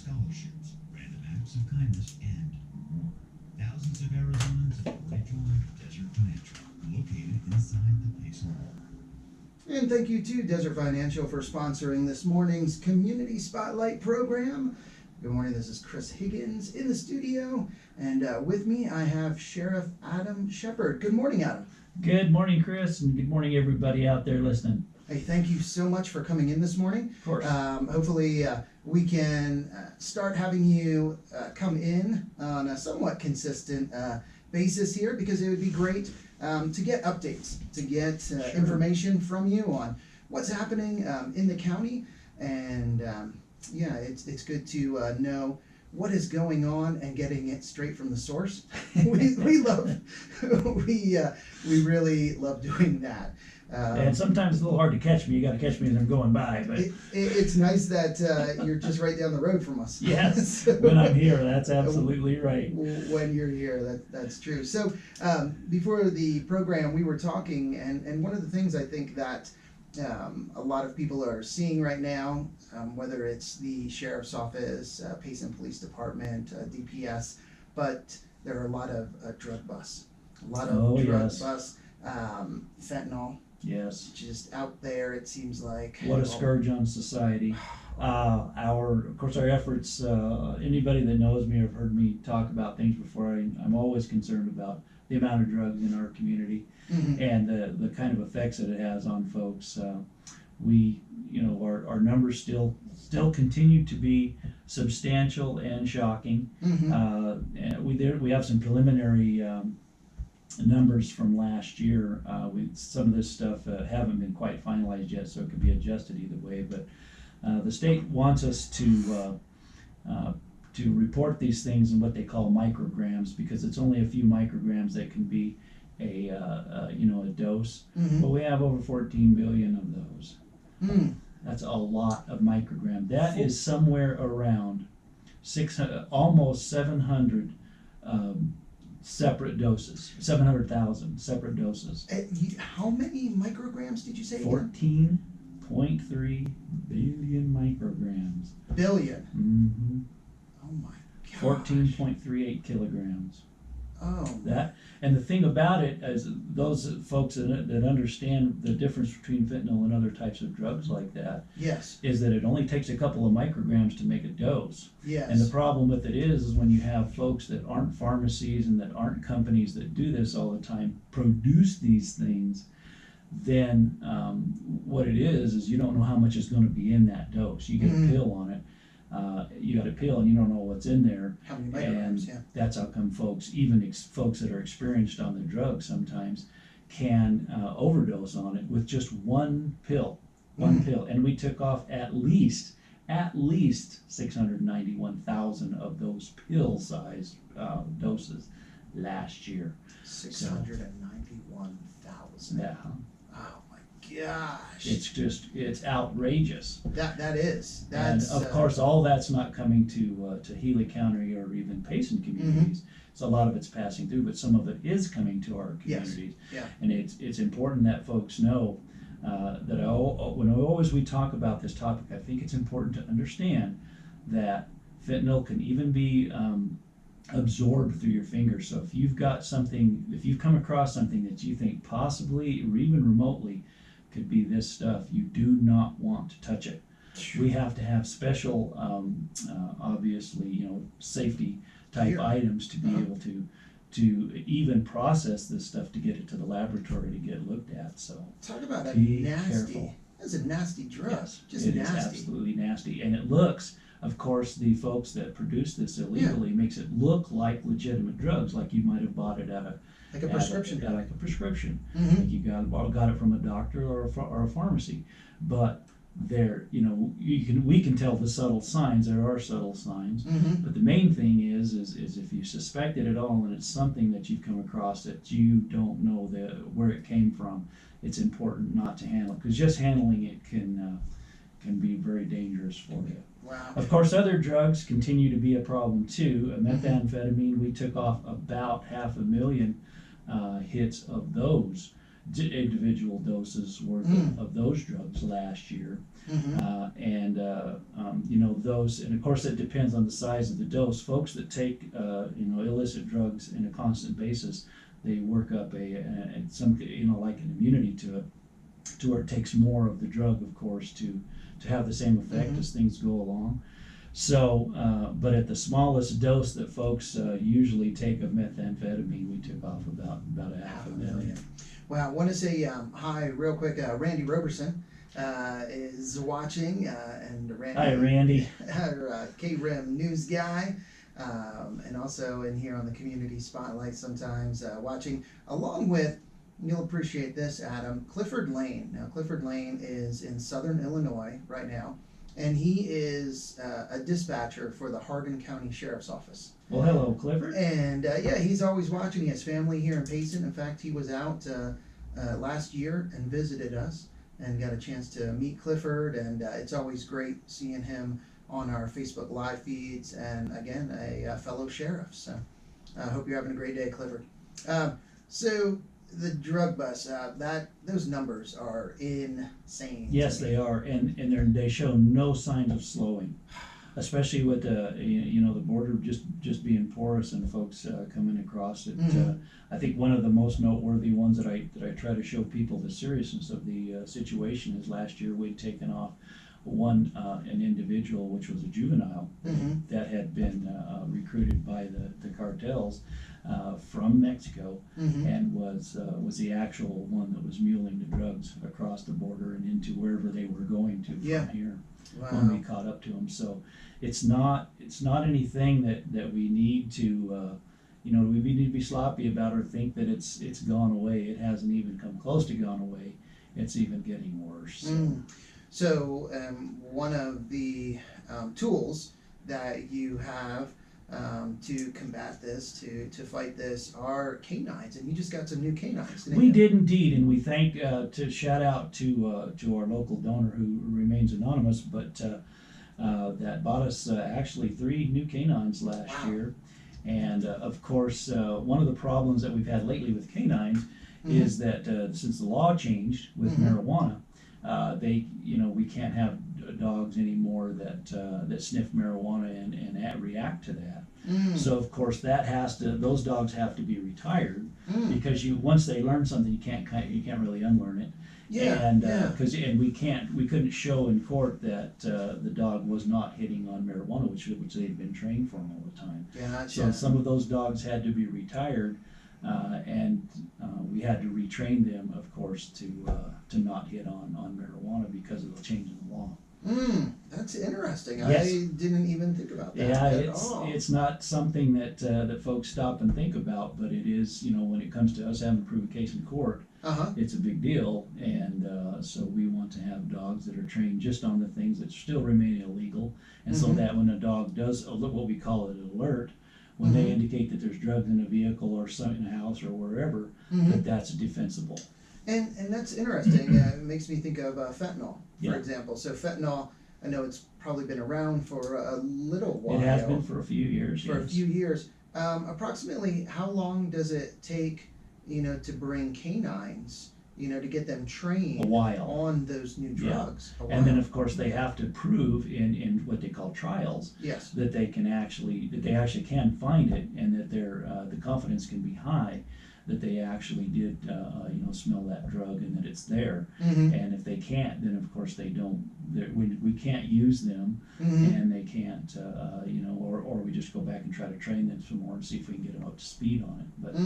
scholarships, random acts of kindness, and more. Thousands of Arizonans have already joined Desert Financial, located inside the Payson Mall. And thank you to Desert Financial for sponsoring this morning's Community Spotlight program. Good morning, this is Chris Higgins in the studio, and with me I have Sheriff Adam Shepard. Good morning, Adam. Good morning, Chris, and good morning, everybody out there listening. Hey, thank you so much for coming in this morning. Of course. Hopefully we can start having you come in on a somewhat consistent basis here, because it would be great to get updates, to get Sure. information from you on what's happening in the county, and yeah, it's good to know what is going on and getting it straight from the source. we love we really love doing that. And sometimes it's a little hard to catch me. You got to catch me as I'm going by, but It's nice that you're just right down the road from us. yes, So, when I'm here, that's absolutely right. when you're here, that's true. So before the program, we were talking, and one of the things I think that a lot of people are seeing right now, whether it's the Sheriff's Office, Payson Police Department, DPS, but there are a lot of drug busts. A lot of drug yes. busts, fentanyl, Yes. just out there, it seems like. What a scourge on society. Of course, our efforts, anybody that knows me or have heard me talk about things before, I'm always concerned about the amount of drugs in our community. Mhm. And the kind of effects that it has on folks. Our numbers still continue to be substantial and shocking. Mhm. And we have some preliminary numbers from last year. Some of this stuff haven't been quite finalized yet, so it could be adjusted either way. But the state wants us to report these things in what they call micrograms, because it's only a few micrograms that can be a dose. Mhm. But we have over 14 billion of those. Mm. That's a lot of microgram. That is somewhere around 600, almost 700 separate doses. 700,000 separate doses. How many micrograms did you say? 14.3 billion micrograms. Billion. Mm-hmm. Oh my god. 14.38 kilograms. Oh. That, and the thing about it is, those folks that understand the difference between fentanyl and other types of drugs like that, Yes. is that it only takes a couple of micrograms to make a dose. Yes. And the problem with it is when you have folks that aren't pharmacies and that aren't companies that do this all the time, produce these things, then what it is you don't know how much is going to be in that dose. You get a pill on it. You got a pill and you don't know what's in there. How many micrograms? Yeah. That's how come folks, even folks that are experienced on the drug sometimes, can overdose on it with just one pill. One pill. And we took off at least 691,000 of those pill-sized doses last year. 691,000. Yeah. Oh my gosh. It's outrageous. That is. And That's. of course, all that's not coming to Healy County or even Payson communities. So a lot of it's passing through, but some of it is coming to our communities. Yeah. And it's important that folks know that when we talk about this topic, I think it's important to understand that fentanyl can even be absorbed through your fingers. So if you've come across something that you think possibly or even remotely could be this stuff, you do not want to touch it. We have to have special, obviously, safety type items to be able to even process this stuff to get it to the laboratory to get looked at. So Talk about a be nasty. careful. That's a nasty drug. Yes, Just it nasty. is absolutely nasty, and it looks. Of course, the folks that produce this illegally makes it look like legitimate drugs, like you might have bought it at Like a prescription. like a prescription. Mhm. Like you got it from a doctor or a pharmacy. But we can tell the subtle signs. There are subtle signs. Mhm. But the main thing is if you suspect it at all and it's something that you've come across that you don't know where it came from, it's important not to handle it, because just handling it can be very dangerous for you. Wow. Of course, other drugs continue to be a problem too. Methamphetamine, we took off about 500,000 hits of those individual doses worth of those drugs last year. You know, those, and of course it depends on the size of the dose. Folks that take you know, illicit drugs in a constant basis, they work up some, you know, like an immunity to it, to where it takes more of the drug, of course, to have the same effect as things go along. So, but at the smallest dose that folks usually take of methamphetamine, we took off about a $500,000. Well, I want to say hi real quick. Randy Roberson is watching, and Randy. Hi, Randy. Our K-Rim news guy, and also in here on the community spotlight sometimes watching, along with, you'll appreciate this, Adam, Clifford Lane. Now, Clifford Lane is in southern Illinois right now, and he is a dispatcher for the Hardin County Sheriff's Office. Well, hello, Clifford. And yeah, he's always watching. He has family here in Payson. In fact, he was out last year and visited us and got a chance to meet Clifford. And it's always great seeing him on our Facebook live feeds. And again, a fellow sheriff. So I hope you're having a great day, Clifford. So the drug bust, those numbers are insane. Yes, they are, and they show no signs of slowing, especially with the, you know, the border just being porous and folks coming across it. I think one of the most noteworthy ones that I try to show people the seriousness of the situation is last year we'd taken off an individual, which was a juvenile that had been recruited by the cartels from Mexico, and was the actual one that was muling the drugs across the border and into wherever they were going to from here. Wow. When we caught up to them. So it's not anything that we need to you know, we need to be sloppy about or think that it's gone away. It hasn't even come close to gone away. It's even getting worse. So one of the tools that you have to combat this, to fight this, are canines, and you just got some new canines. We did indeed, and we thank to shout out to our local donor who remains anonymous, but that bought us actually 3 new canines last year. And of course, one of the problems that we've had lately with canines is that since the law changed with marijuana, we can't have dogs anymore that sniff marijuana and react to that. So of course those dogs have to be retired because once they learn something, you can't really unlearn it. We couldn't show in court that the dog was not hitting on marijuana, which they'd been trained for all the time. So some of those dogs had to be retired, and we had to retrain them, of course, to not hit on marijuana because of the change in the law. That's interesting. Yes. I didn't even think about that at all. It's not something that folks stop and think about, but it is, when it comes to us having to prove a case in court, it's a big deal, and so we want to have dogs that are trained just on the things that still remain illegal, and so that when a dog does what we call it an alert, when they indicate that there's drugs in a vehicle or in a house or wherever, that's defensible. And that's interesting. It makes me think of fentanyl, for example. So fentanyl, I know it's probably been around for a little while. It has been for a few years. For a few years. Approximately how long does it take, to bring canines, to get them trained on those new drugs? Yeah. And then of course they have to prove in what they call trials that they actually can find it, and that the confidence can be high that they actually did smell that drug and that it's there. And if they can't, then of course we can't use them, and they can't or we just go back and try to train them some more and see if we can get them up to speed on it. But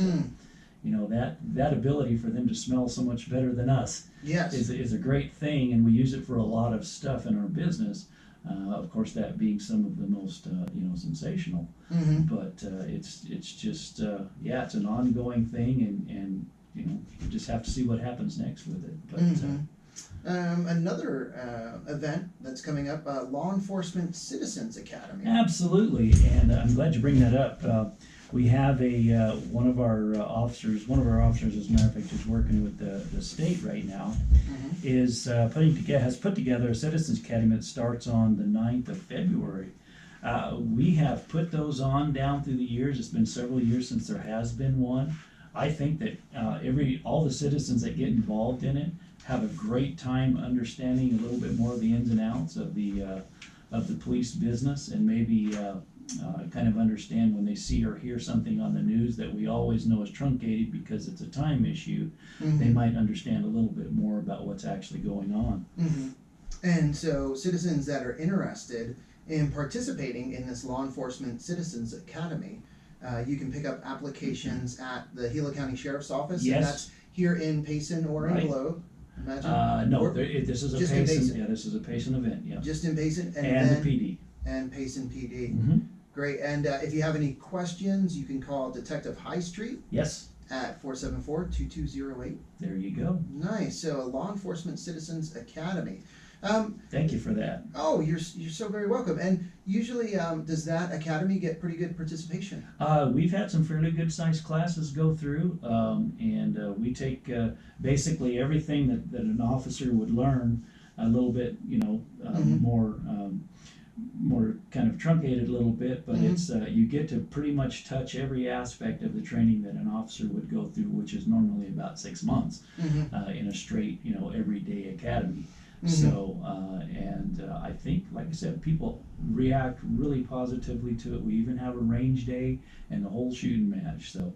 that ability for them to smell so much better than us is a great thing, and we use it for a lot of stuff in our business. Of course, that being some of the most sensational, but it's just it's an ongoing thing, and you just have to see what happens next with it. But another event that's coming up, Law Enforcement Citizens Academy. Absolutely, and I'm glad you bring that up. We have one of our officers, as a matter of fact, is working with the state right now, has put together a Citizens Academy that starts on the 9th of February. We have put those on down through the years. It's been several years since there has been one. I think that all the citizens that get involved in it have a great time understanding a little bit more of the ins and outs of the police business, and maybe kind of understand when they see or hear something on the news that we always know is truncated because it's a time issue. They might understand a little bit more about what's actually going on. And so citizens that are interested in participating in this Law Enforcement Citizens Academy, you can pick up applications at the Gila County Sheriff's Office. Yes. And that's here in Payson or in Right. Globe, imagine? No, Or this is a just in Payson. Payson. Yeah, this is a Payson event. Yeah, just in Payson, and and then the PD. and Payson PD. Mm-hmm. Great. And if you have any questions, you can call Detective High Street Yes, at 474-2208. there you go. Nice. So a Law Enforcement Citizens Academy. Thank you for that. Oh, you're so very welcome. And usually, does that academy get pretty good participation? We've had some fairly good sized classes go through, and we take basically everything that an officer would learn a little bit, more kind of truncated a little bit, but it's you get to pretty much touch every aspect of the training that an officer would go through, which is normally about 6 months in a straight, everyday academy. So, I think, like I said, people react really positively to it. We even have a range day and the whole shooting match, so,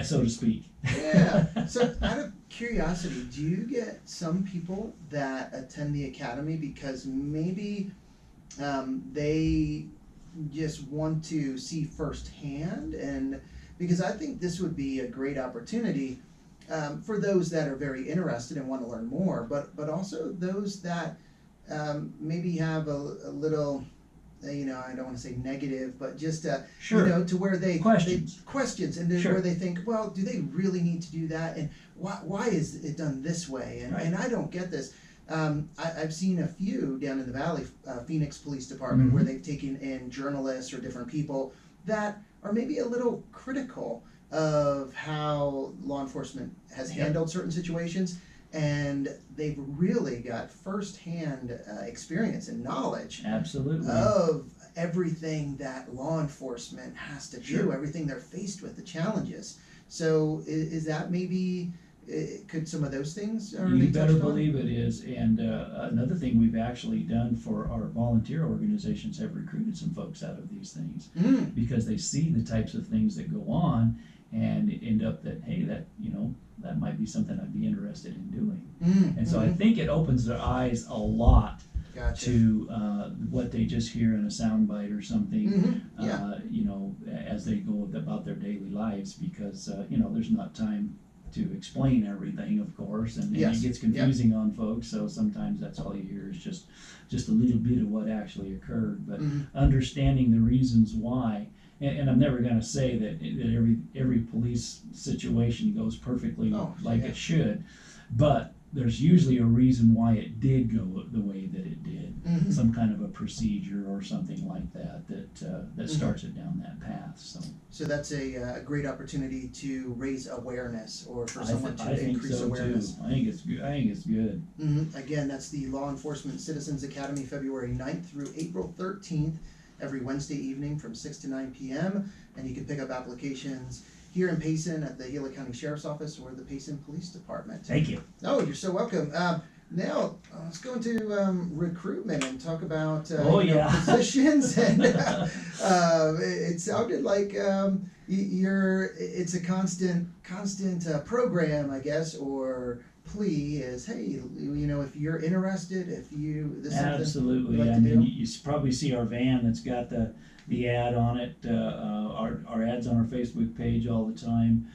so to speak. Yeah. So out of curiosity, do you get some people that attend the academy because maybe they just want to see firsthand? And because I think this would be a great opportunity for those that are very interested and want to learn more, but also those that maybe have a little, I don't want to say negative, but just Sure. to where they Questions. and then Sure. where they think, well, do they really need to do that, and why is it done this way, and Right. and I don't get this. I've seen a few down in the valley, Phoenix Police Department, where they've taken in journalists or different people that are maybe a little critical of how law enforcement has handled certain situations, and they've really got firsthand experience and knowledge Absolutely. of everything that law enforcement has to do, Sure. everything they're faced with, the challenges. So is that maybe, could some of those things You be better touched on? believe it is. And another thing we've actually done for our volunteer organizations have recruited some folks out of these things because they see the types of things that go on and end up that, hey, that might be something I'd be interested in doing. And so I think it opens their eyes a lot Gotcha. to what they just hear in a soundbite or something, Yeah. As they go about their daily lives, because there's not time to explain everything, of course, and Yes. it gets confusing on folks. So sometimes that's all you hear is just a little bit of what actually occurred, but understanding the reasons why. And I'm never going to say that every police situation goes perfectly like it should, but there's usually a reason why it did go the way that it did. Some kind of a procedure or something like that starts it down that path. So that's a great opportunity to raise awareness, or for I someone to think increase so awareness. too. I think it's good. Again, that's the Law Enforcement Citizens Academy, February 9th through April 13th, every Wednesday evening from 6 to 9 p.m. And you can pick up applications here in Payson at the Gila County Sheriff's Office or the Payson Police Department. Thank you. Oh, you're so welcome. Now, let's go into recruitment and talk about positions. And it sounded like it's a constant program, I guess, or plea is, hey, if you're interested, if this is something Absolutely. you'd like I to mean, do. you probably see our van that's got the ad on it. Our ads on our Facebook page all the time.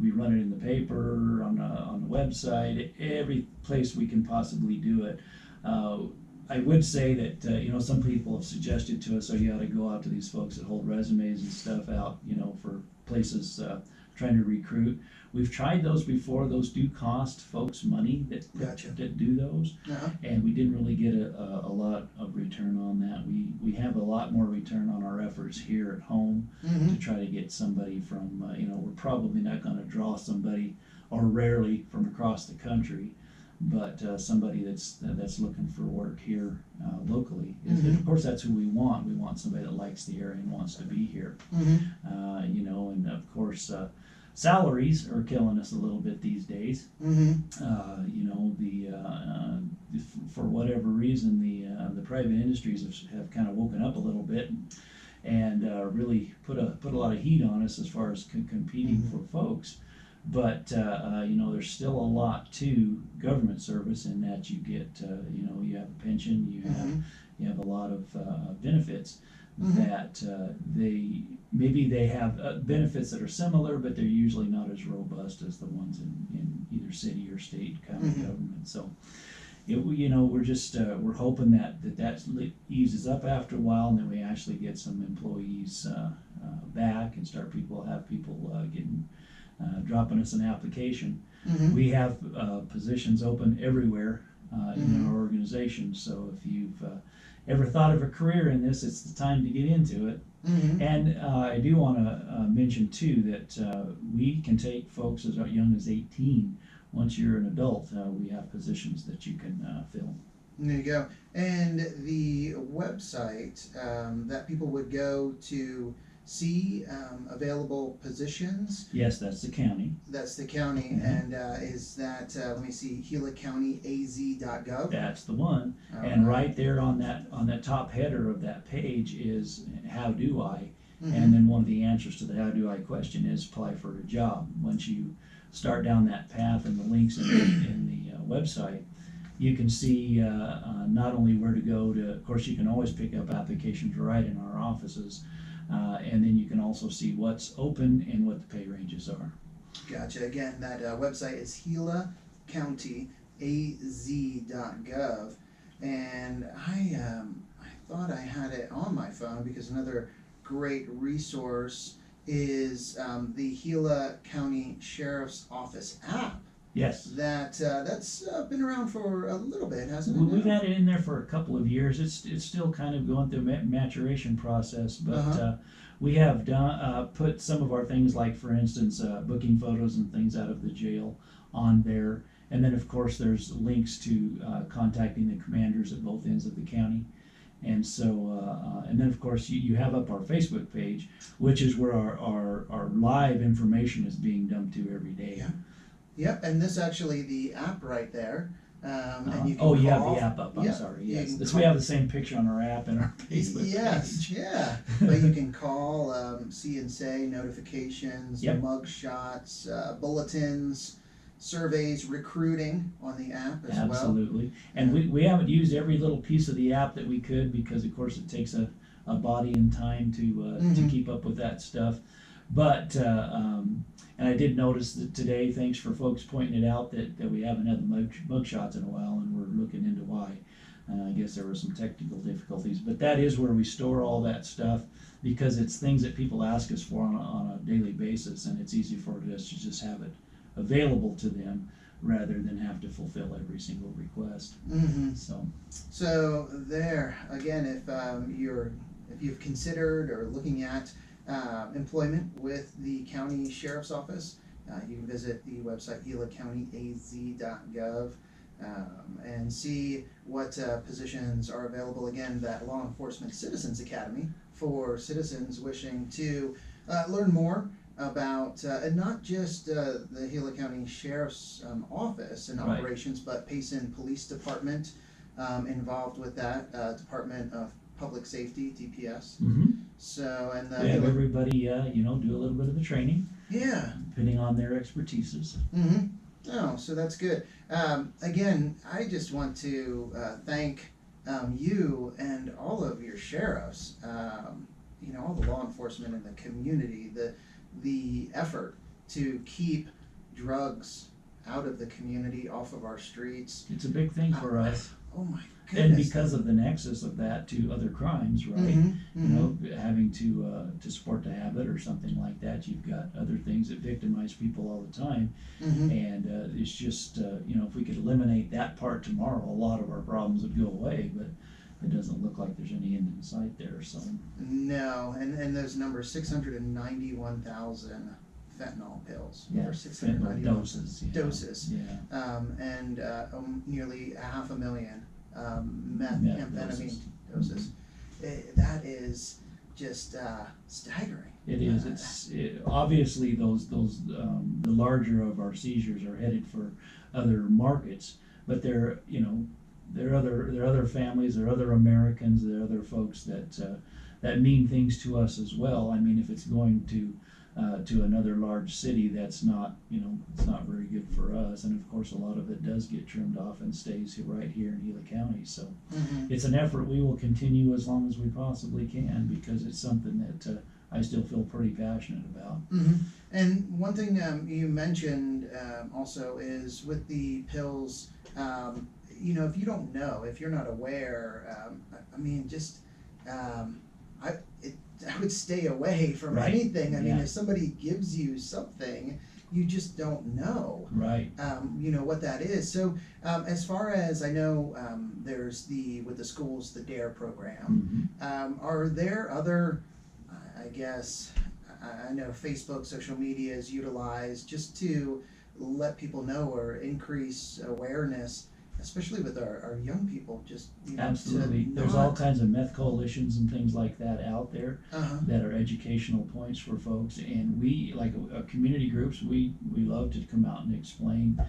We run it in the paper, on the website, every place we can possibly do it. I would say that some people have suggested to us, you ought to go out to these folks that hold resumes and stuff out, for places trying to recruit. We've tried those before. Those do cost folks money that do those, and we didn't really get a lot of return on that. We have a lot more return on our efforts here at home to try to get somebody from, we're probably not going to draw somebody, or rarely, from across the country, but somebody that's looking for work here locally. Mhm. Of course, that's who we want. We want somebody that likes the area and wants to be here. Mm-hmm. You know, and of course, salaries are killing us a little bit these days. Mm-hmm. You know, for whatever reason, the private industries have kind of woken up a little bit and really put a lot of heat on us as far as competing Mhm. for folks. But you know, there's still a lot to government service in that you get, you know, you have a pension, you have a lot of benefits Mhm. that they have benefits that are similar, but they're usually not as robust as the ones in either city or state county Mhm. government. So, you know, we're just we're hoping that eases up after a while, and then we actually get some employees back and have people getting dropping us an application. Mm-hmm. We have positions open everywhere in Mhm. our organization. So if you've ever thought of a career in this, it's the time to get into it. Mm-hmm. And I do want to mention too that we can take folks as young as 18. Once you're an adult, we have positions that you can fill. There you go. And the website that people would go to see available positions, Yes, that's the county. that's the county, Mhm. and is that, let me see, GilaCountyAZ.gov? That's the one. All And right there on that top header of that page is how do I? And then one of the answers to the how do I question is apply for a job. Once you start down that path and the links in the website, you can see not only where to go to, of course you can always pick up applications right in our offices, and then you can also see what's open and what the pay ranges are. Gotcha. Again, that website is GilaCountyAZ.gov, and I thought I had it on my phone because another great resource is the Gila County Sheriff's Office app. Yes. That's been around for a little bit, hasn't it? We've now? had it in there for a couple of years. It's still kind of going through maturation process, but Uh-huh. we have put some of our things, like for instance booking photos and things out of the jail on there, and then of course there's links to contacting the commanders at both ends of the county. And so, and then of course you have up our Facebook page, which is where our live information is being dumped to every day. Yeah. Yep, and this actually, the app right there, and you can Oh, you have call. the app up. I'm Yeah, sorry. you Yes, can we call- have the same picture on our app and our Facebook Yes, page. yeah. But you can call, see and say, notifications, Yep. mug shots, bulletins, surveys, recruiting on the app as well. Absolutely. And we haven't used every little piece of the app that we could because, of course, it takes a body and time to Mhm. keep up with that stuff. But and I did notice that today, thanks for folks pointing it out, that we haven't had the mug shots in a while, and we're looking into why. I guess there were some technical difficulties, but that is where we store all that stuff because it's things that people ask us for on a daily basis, and it's easy for us to just have it available to them rather than have to fulfill every single request. Mm-hmm. So there again, if you've considered or looking at employment with the county sheriff's office, you can visit the website GilaCountyAZ.gov and see what positions are available. Again, that Law Enforcement Citizens Academy for citizens wishing to learn more about not just the Gila County Sheriff's Office and Right. operations, but Payson Police Department involved with that, Department of Public Safety, DPS. So, and we have everybody, do a little bit of the training, yeah. depending on their expertises. Mm-hmm. Oh, so that's good. Again, I just want to thank you and all of your sheriffs, all the law enforcement in the community, the effort to keep drugs out of the community, off of our streets. It's a big thing for us. Oh my And goodness. because of the nexus of that to other crimes, right? Mhm, mhm. Having to support the habit or something like that, you've got other things that victimize people all the time. Mhm. And it's just, if we could eliminate that part tomorrow, a lot of our problems would go away, but it doesn't look like there's any end in sight there, so. No, and those numbers, 691,000 fentanyl pills, Yeah, over fentanyl 690 doses. Yeah. doses, Yeah. and nearly 500,000 Meth methamphetamine doses. That is just staggering. It is. Obviously those the larger of our seizures are headed for other markets, but they're other families, they're other Americans, they're other folks that mean things to us as well. I mean, if it's going to another large city, that's not it's not very good for us. And of course, a lot of it does get trimmed off and stays right here in Gila County. So it's an effort we will continue as long as we possibly can, because it's something that I still feel pretty passionate about. And one thing you mentioned also is with the pills. If you don't know, if you're not aware, I mean, just I would stay away from Right. anything. I mean, Yeah. if somebody gives you something, you just don't know, Right. what that is. So as far as I know, there's with the schools, the DARE program. Are there other, I guess, I know Facebook, social media is utilized just to let people know or increase awareness, especially with our young people, just Absolutely. There's all kinds of meth coalitions and things like that out there that are educational points for folks, and we, like community groups, we love to come out and explain,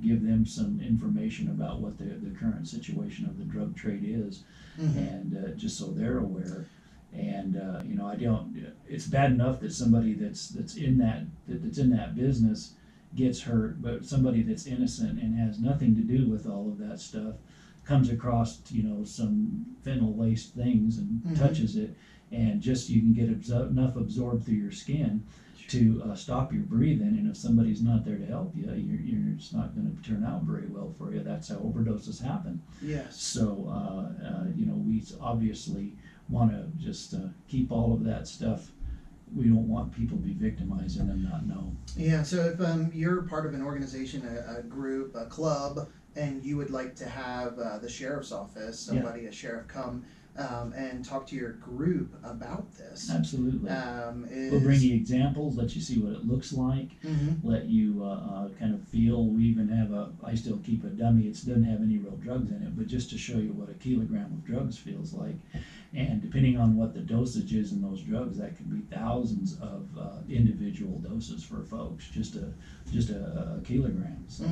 give them some information about what the current situation of the drug trade is, and just so they're aware. And I don't. It's bad enough that somebody that's in that business gets hurt, but somebody that's innocent and has nothing to do with all of that stuff comes across some fentanyl laced things and touches it, and just you can get enough absorbed through your skin to stop your breathing, and if somebody's not there to help you, it's not going to turn out very well for you. That's how overdoses happen. Yes. So we obviously want to just keep all of that stuff. We don't want people to be victimized and them not know. Yeah, so if you're part of an organization, a group, a club, and you would like to have the sheriff's office, somebody, a sheriff, come and talk to your group about this. Absolutely. We'll bring you examples, let you see what it looks like, let you kind of feel. We even have I still keep a dummy. It doesn't have any real drugs in it, but just to show you what a kilogram of drugs feels like. And depending on what the dosage is in those drugs, that could be thousands of individual doses for folks, just a kilogram. So.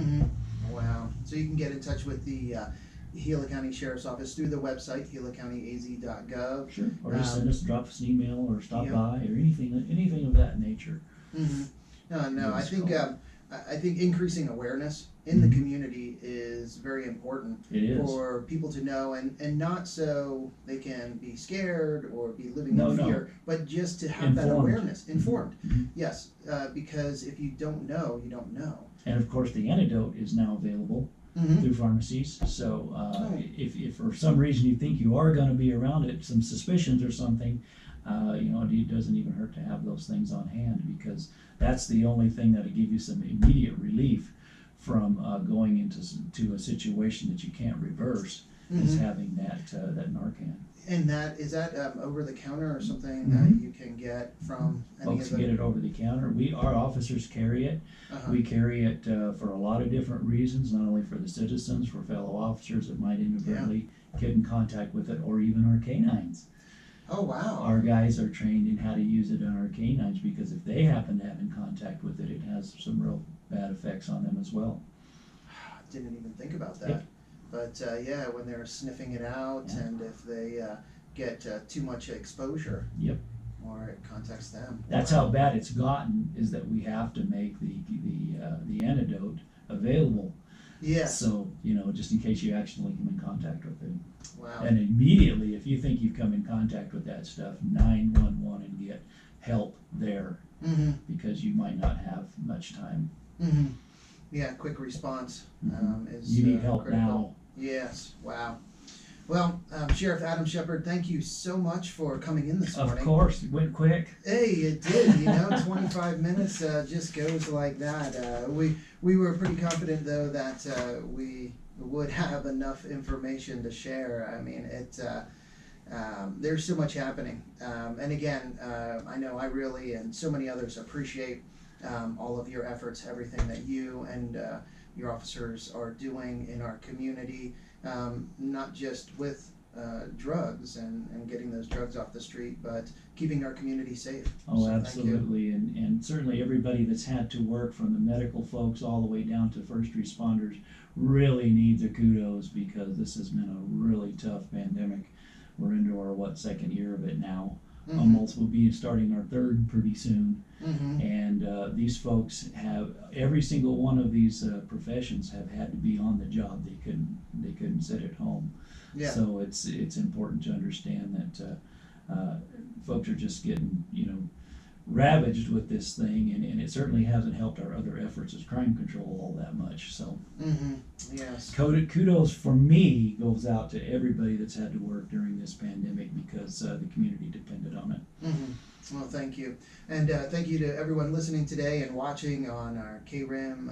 Wow. So you can get in touch with the Gila County Sheriff's Office through the website, gilacountyaz.gov. Sure. Or just drop us an email or stop by or anything of that nature. No, I think increasing awareness in the community is very important. It is. For people to know, and not so they can be scared or be living in fear, but just to have that awareness, informed. Yes, because if you don't know, you don't know. And of course, the antidote is now available through pharmacies. So if for some reason you think you are going to be around it, some suspicions or something, it doesn't even hurt to have those things on hand, because that's the only thing that'll give you some immediate relief from going into a situation that you can't reverse, is having that Narcan. And is that over the counter or something that you can get from any Folks of get it over the counter. Our officers carry it. We carry it for a lot of different reasons, not only for the citizens, for fellow officers that might inadvertently get in contact with it, or even our canines. Oh, wow. Our guys are trained in how to use it on our canines, because if they happen to have in contact with it, it has some real bad effects on them as well. Didn't even think about that. Yep. But when they're sniffing it out, and if they get too much exposure, or it contacts them. That's how bad it's gotten, is that we have to make the antidote available. Yes. So just in case you accidentally come in contact with it. Wow. And immediately, if you think you've come in contact with that stuff, 911 and get help there, because you might not have much time. Yeah, quick response is you need help critical. now. Yes. Wow. Well, Sheriff Adam Shepard, thank you so much for coming in this morning. Of course, it went quick. Hey, it did. 25 minutes just goes like that. We were pretty confident, though, that we would have enough information to share. I mean, there's so much happening. And again, I know I really and so many others appreciate all of your efforts, everything that you and your officers are doing in our community, not just with drugs and getting those drugs off the street, but keeping our community safe. Oh, So thank you. absolutely, and certainly everybody that's had to work, from the medical folks all the way down to first responders, really need the kudos, because this has been a really tough pandemic. We're into our second year of it now. Mhm. Almost, we'll be starting our third pretty soon. Mhm. And these folks have, every single one of these professions have had to be on the job. They couldn't sit at home. Yeah. So it's important to understand that folks are just getting ravaged with this thing, and it certainly hasn't helped our other efforts as crime control all that much. So Mhm. Yes. kudos for me goes out to everybody that's had to work during this pandemic, because the community depended on it. Mm-hmm. Well, thank you. And thank you to everyone listening today and watching on our KRIM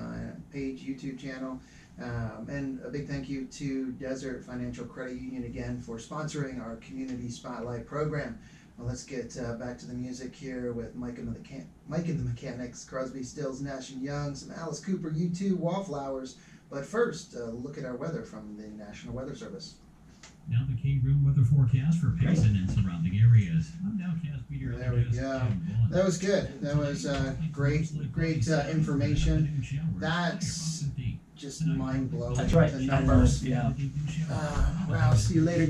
page YouTube channel. And a big thank you to Desert Financial Credit Union again for sponsoring our Community Spotlight program. Well, let's get back to the music here with Mike and the Mechanics, Crosby, Stills, Nash & Young, some Alice Cooper, U2, Wallflowers. But first, look at our weather from the National Weather Service. Now the KRIM weather forecast for Payson and surrounding areas. I'm nowcast There we go. That was good. That was great information. That's just mind-blowing. That's right. The numbers. Yeah. Well, see you later, guys.